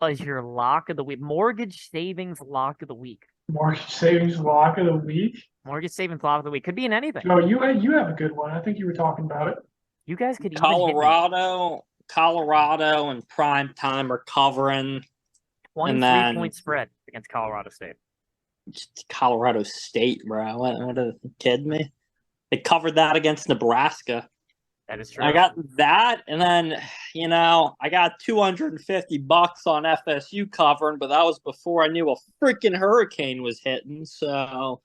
is your lock of the week. Mortgage savings lock of the week. Mortgage savings lock of the week. Mortgage savings lock of the week. Could be in anything. Joe, you have a good one. I think you were talking about it. You guys could even hit me. Colorado and prime time are covering 23-point spread against Colorado State. Colorado State, bro. What are you kidding me? They covered that against Nebraska. That is true. I got that, and then I got $250 on FSU covering, but that was before I knew a freaking hurricane was hitting. So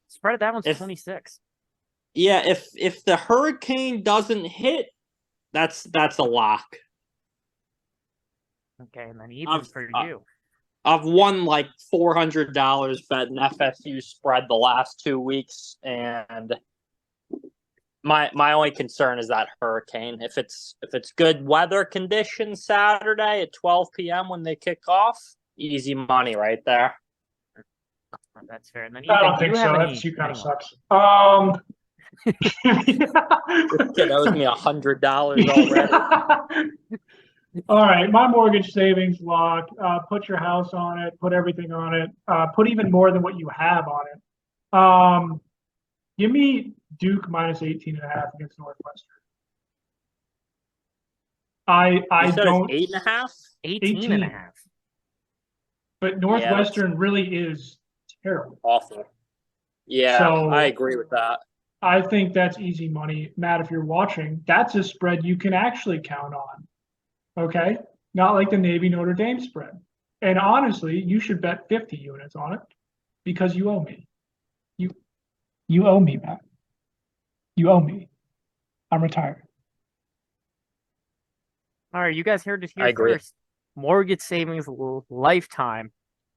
spread of that one's 26. Yeah, if the hurricane doesn't hit, that's a lock. Okay, and then even for you. I've won like $400 betting FSU spread the last 2 weeks, and my only concern is that hurricane. If it's good weather conditions Saturday at 12 p.m. when they kick off, easy money right there. That's fair. And then I don't think so. FSU kind of sucks. This kid owes me $100 already. All right, my mortgage savings lock. Put your house on it. Put everything on it. Put even more than what you have on it. Give me Duke minus 18.5 against Northwestern. I don't 8.5? 18.5. But Northwestern really is terrible. Awful. Yeah, so, I agree with that. I think that's easy money. Matt, if you're watching, that's a spread you can actually count on. Okay? Not like the Navy Notre Dame spread. And honestly, you should bet 50 units on it because you owe me. You owe me, Matt. You owe me. I'm retired. All right, you guys heard it here first. Mortgage savings lifetime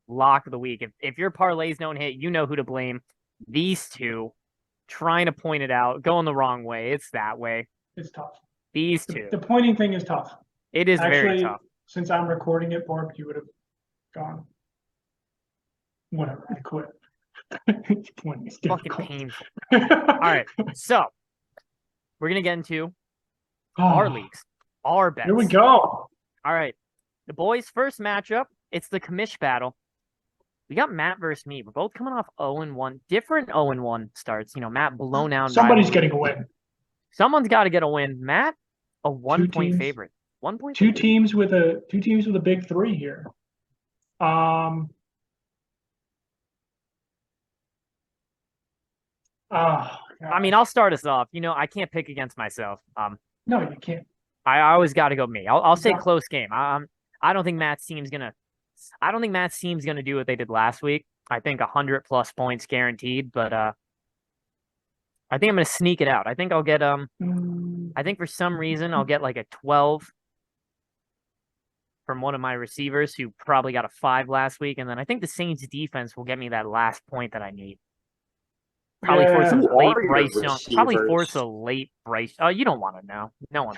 lock of the week. If your parlays don't hit, you know who to blame. These two trying to point it out, going the wrong way. It's that way. It's tough. These two. The pointing thing is tough. It is very tough. Since I'm recording it, Barb, you would have gone. Whatever, I quit. It's fucking painful. All right, so we're gonna get into our leagues, our bets. Here we go. All right, the boys' first matchup. It's the commish battle. We got Matt versus me. We're both coming off 0-1, different 0-1 starts. Matt blown out. Somebody's getting a win. Someone's got to get a win. Matt, a 1-point favorite. 1 point. Two teams with a big three here. I mean, I'll start us off. I can't pick against myself. No, you can't. I always got to go me. I'll say close game. I don't think Matt's team's gonna do what they did last week. I think 100+ points guaranteed, but I think I'm gonna sneak it out. I think I'll get I think for some reason I'll get like a 12 from one of my receivers who probably got a 5 last week, and then I think the Saints defense will get me that last point that I need. Probably force a late Bryce Young. Probably force a late Bryce. Oh, you don't want to know. No.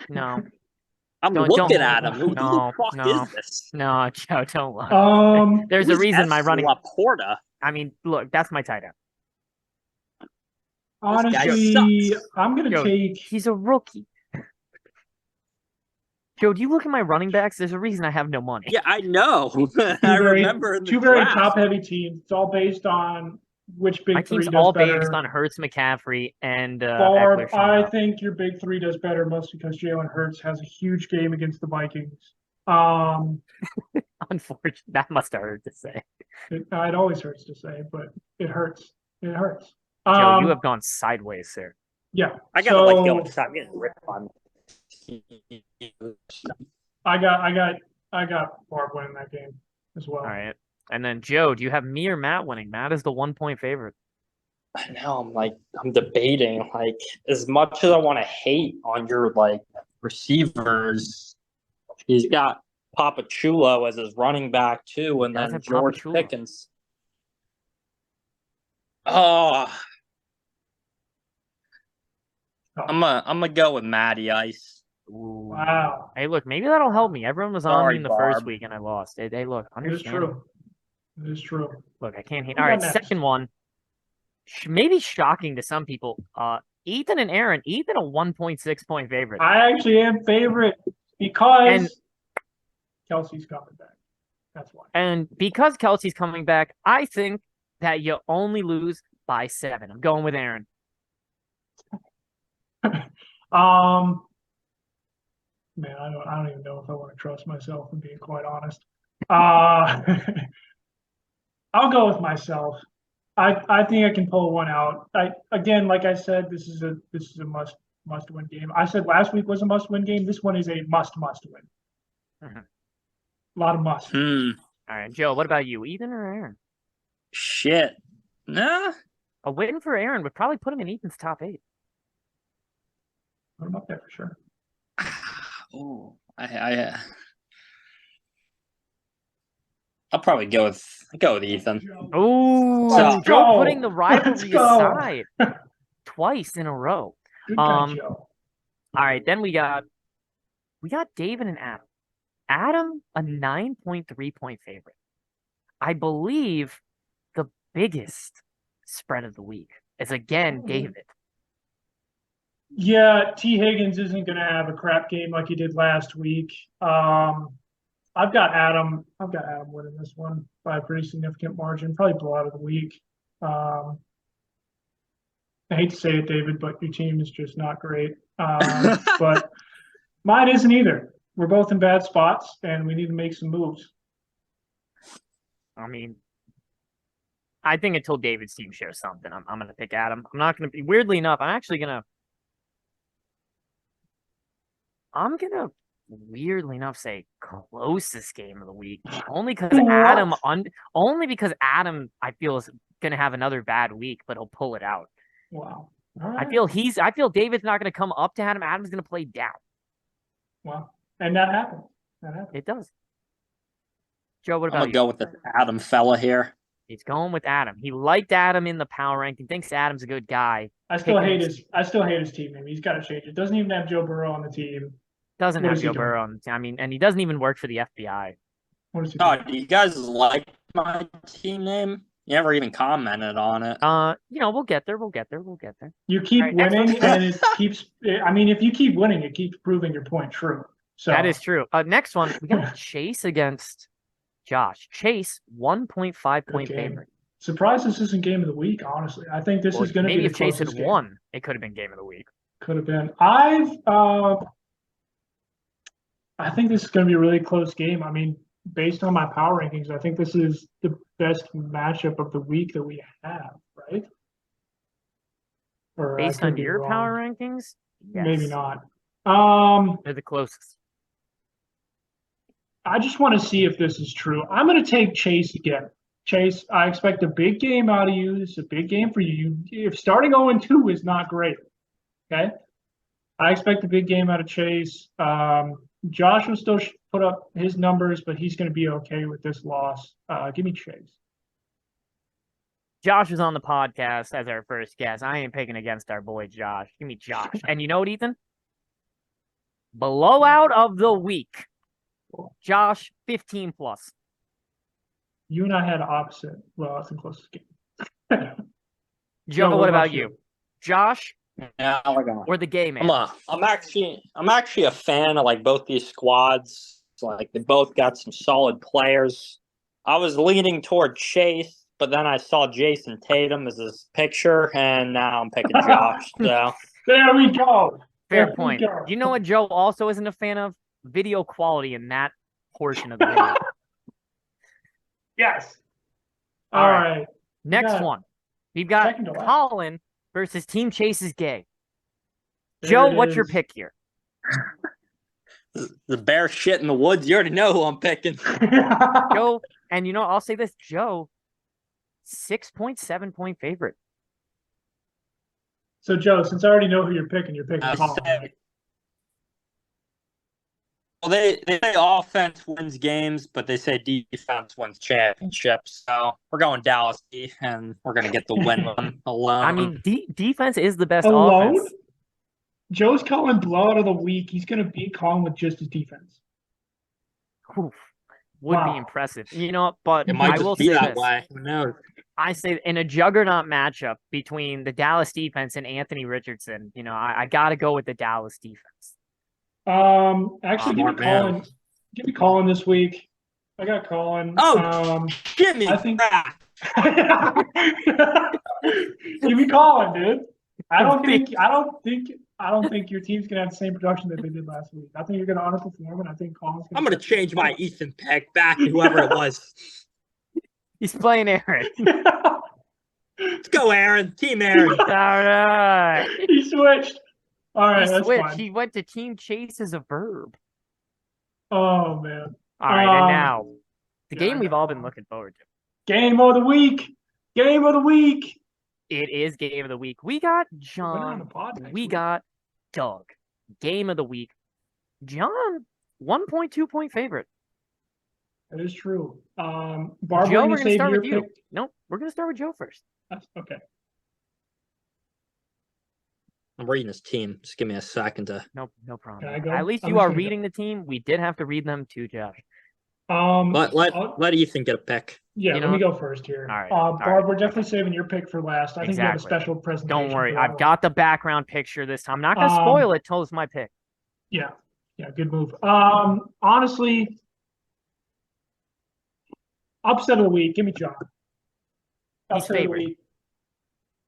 I'm looking at him. Who the fuck is this? No, Joe, don't look. There's a reason my running. Laporta. I mean, look, that's my tight end. Honestly, I'm gonna take. He's a rookie. Joe, do you look at my running backs? There's a reason I have no money. Yeah, I know. I remember two very top-heavy teams. It's all based on which My big three team's does all better. based on Hurts, McCaffrey, and Barb, Eckler showing I up. think your big three does better, mostly because Jalen Hurts has a huge game against the Vikings. Unfortunately, that must have hurt to say. It always hurts to say, but it hurts. It hurts. Joe, you have gone sideways, sir. Yeah. I gotta like feel like I'm getting ripped on. I got Barb winning that game as well. All right. And then Joe, do you have me or Matt winning? Matt is the 1-point favorite. I know. I'm debating. Like, as much as I want to hate on your receivers, he's got Papachulo as his running back too, and then George Pickens. Oh, I'm gonna go with Matty Ice. Ooh. Wow. Hey, look, maybe that'll help me. Everyone was on me in the first Barb. week, and I lost. Hey, look, It is understand. true. It is true. Look, I can't hate. All right, second one. Maybe shocking to some people. Ethan and Aaron. Ethan a 1.6-point favorite. I actually am favorite because Kelsey's coming back. That's why. And because Kelsey's coming back, I think that you only lose by 7. I'm going with Aaron. Man, I don't even know if I want to trust myself, if I'm being quite honest. I'll go with myself. I think I can pull one out. Again, like I said, this is a must win game. I said last week was a must win game. This one is a must win. Mm-hmm. A lot of must. All right, Joe, what about you? Ethan or Aaron? Shit. Nah. A win for Aaron would probably put him in Ethan's top 8. Put him up there for sure. Oh, I'll probably go with Ethan. Oh, Joe putting the rivalry aside twice in a row. Good guy, Joe. All right, then we got David and Adam. Adam, a 9.3-point favorite. I believe the biggest spread of the week is again David. Yeah, T. Higgins isn't going to have a crap game like he did last week. I've got Adam winning this one by a pretty significant margin, probably blowout of the week. I hate to say it, David, but your team is just not great. But mine isn't either. We're both in bad spots, and we need to make some moves. I mean, I think until David's team shows something, I'm going to pick Adam. I'm not going to be, weirdly enough, I'm going to weirdly enough say closest game of the week. Only because Adam I feel is going to have another bad week, but he'll pull it out. Wow. All right. I feel David's not going to come up to Adam. Adam's going to play down. Wow. And that happened. It does. Joe, what about I'm gonna go with the Adam fella here. He's going with Adam. He liked Adam in the power ranking. Thinks Adam's a good guy. I still hate his team name. He's got to change it. Doesn't even have Joe Burrow on the team. Doesn't have Joe Burrow on the team. I mean, and he doesn't even work for the FBI. What is he doing? Do you guys like my team name? You never even commented on it. We'll get there. You keep winning, and it keeps. I mean, if you keep winning, it keeps proving your point true. So that is true. Next one, we got Chase against Josh. Chase, 1.5-point favorite. Surprised this isn't game of the week, honestly. I think this is going to be maybe the if Chase had closest game. won, it could have been game of the week. Could have been. I think this is going to be a really close game. I mean, based on my power rankings, I think this is the best matchup of the week that we have, right? Or based on your power rankings? Yes. Maybe not. They're the closest. I just want to see if this is true. I'm going to take Chase again. Chase, I expect a big game out of you. This is a big game for you. If starting 0-2 is not great, okay? I expect a big game out of Chase. Josh will still put up his numbers, but he's going to be okay with this loss. Give me Chase. Josh was on the podcast as our first guest. I ain't picking against our boy Josh. Give me Josh. And you know what, Ethan? Blowout of the week. Josh, 15 plus. You and I had opposite. Well, that's the closest game. Joe, what about you? Josh? Yeah, or the gay man? I'm actually a fan of like both these squads. Like they both got some solid players. I was leaning toward Chase, but then I saw Jason Tatum as his picture, and now I'm picking Josh. So There we go. Fair There we point. go. You know what Joe also isn't a fan of? Video quality in that portion of the video. Yes. All All right. right. Next got one. We've got second to last. Colin versus Team Chase is Gay. There Joe, it what's your is. pick here? the bear shit in the woods. You already know who I'm picking. Joe, and you know, I'll say this, Joe, 6.7 point favorite. So, Joe, since I already know who you're picking I Colin. say- Right? Well, they say offense wins games, but they say defense wins championships. So we're going Dallas, and we're going to get the win alone. I mean, defense is the best Alone? offense. Joe's calling blowout of the week. He's going to beat Colin with just his defense. Oof, would Wow. be impressive. You know, but it might I will just be say that this. way. Who knows? I say in a juggernaut matchup between the Dallas defense and Anthony Richardson, you know, I got to go with the Dallas defense. Actually, Smart man. give me Colin this week. I got Colin. Oh, give me I think- crap. Give me Colin, dude. I don't think your team's gonna have the same production that they did last week. I think you're gonna underperform, and I think Colin's gonna. I'm going to change my Ethan pick back to whoever it was. He's playing Aaron. Let's go, Aaron. Team Aaron. All right. He switched. All right, He that's switched. fine. He went to Team Chase as a verb. Oh man. All right, and now the yeah, game I we've got all been Colin. looking forward to. Game of the week. Game of the week. It is game of the week. We got We're on John. the pod next We week. got Doug. Game of the week. John, 1.2 point favorite. That is true. Barbara, Joe, you we're gonna save start your with you. pick. Nope, we're gonna start with Joe first. Okay. I'm reading his team. Just give me a second to. No problem. Can I go? At least I'm you just are gonna go. reading the team. We did have to read them too, Josh. Let Ethan get a pick. Yeah, You let know me go first here. All right, Barb, all right. we're definitely saving your pick for last. I think you have a Exactly. special presentation. Don't worry, for that I've one. got the background picture this time. I'm not gonna spoil it till it's my pick. Yeah, good move. Honestly, upset of the week. Give me John. He's Upset of the favored. week.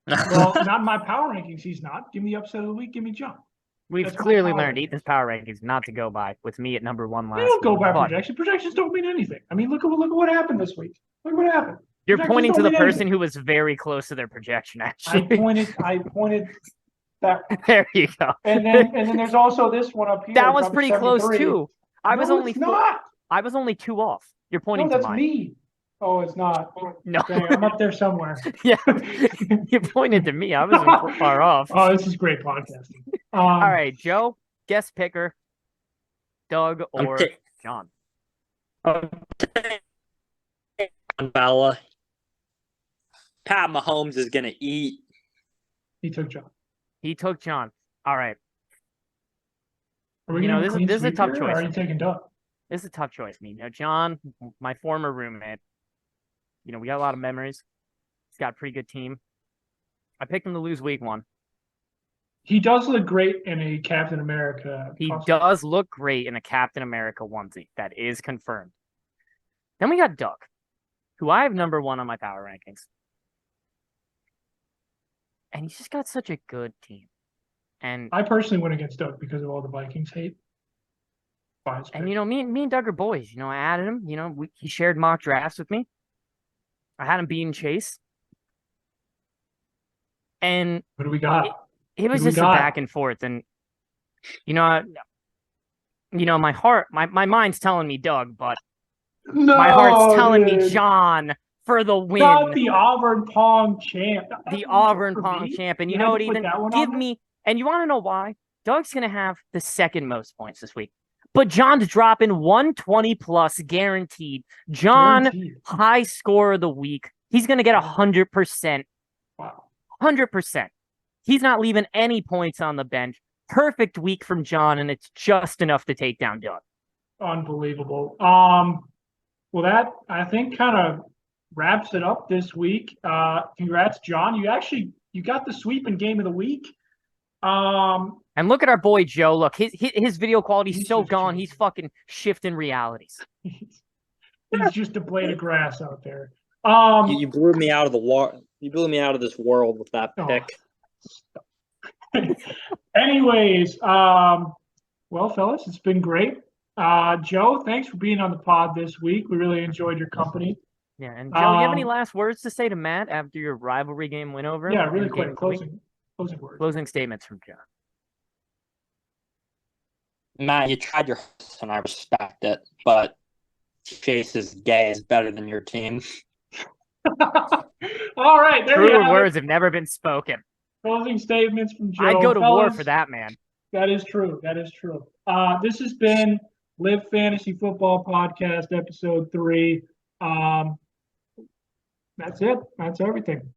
Well, not in my power rankings. He's not. Give me upset of the week. Give me John. We've That's my clearly power learned rankings. Ethan's power rankings not to go by with me at number one last They don't go week, by but projection. Projections don't mean anything. I mean, look at what happened this week. Look what happened. You're Projections pointing to don't the mean person anything. who was very close to their projection, I actually. pointed that. There you go. And then there's also this one up here. That was Trump pretty close 73. too. I was No, only it's not. I was only 2 off. You're No, pointing to that's mine. me. Oh, it's not. No. Dang, I'm up there somewhere. Yeah, you pointed to me. I wasn't far off. Oh, this is great podcasting. All right, Joe, guest picker, Doug or Okay. John. Bella. Pat Mahomes is going to eat. He took John. He took John. All right, Are we You know, gonna this is- clean this is a sweep tough here, or choice. Are you taking Doug? this is a tough choice. Me, now, John, my former roommate. You know, we got a lot of memories. He's got a pretty good team. I picked him to lose week 1. He does look great in a Captain America. He costume. does look great in a Captain America onesie. That is confirmed. Then we got Doug, who I have number 1 on my power rankings. And he's just got such a good team. And I personally went against Doug because of all the Vikings hate. you know, me and Doug are boys. You know, I added him. You know, he shared mock drafts with me. I had him beating Chase. And what do we got? it was Who we just a got? back and forth. And, my mind's telling me Doug, but No, my heart's telling me dude. John for the win. Not the Auburn Pong champ. The Auburn For Pong me? champ. And You you had know to what, put Ethan? that one Give on there? me, and you want to know why? Doug's going to have the second most points this week. But John's dropping 120 plus guaranteed. John, Guaranteed. high score of the week. He's going to get 100%. Wow. 100%. He's not leaving any points on the bench. Perfect week from John, and it's just enough to take down Doug. Unbelievable. Well, that I think kind of wraps it up this week. Congrats, John. You got the sweep in game of the week. And look at our boy Joe. Look, his video quality's He's so just gone. changing. He's fucking shifting realities. He's just a blade of grass out there. You blew me out of the war. You blew me out of this world with that pick. Anyways, well, fellas, it's been great. Joe, thanks for being on the pod this week. We really enjoyed your company. Yeah, and Joe, you have any last words to say to Matt after your rivalry game win over? Yeah, really quick. Closing words. Closing statements from Joe. Matt, you tried your hardest, and I respect it, but Chase's gay is better than your team. All right, there you Truer have words it. have never been spoken. Closing statements from Joe. I'd go to war Fellas, for that, man. That is true. That is true. This has been Live Fantasy Football Podcast, episode 3. That's it. That's everything.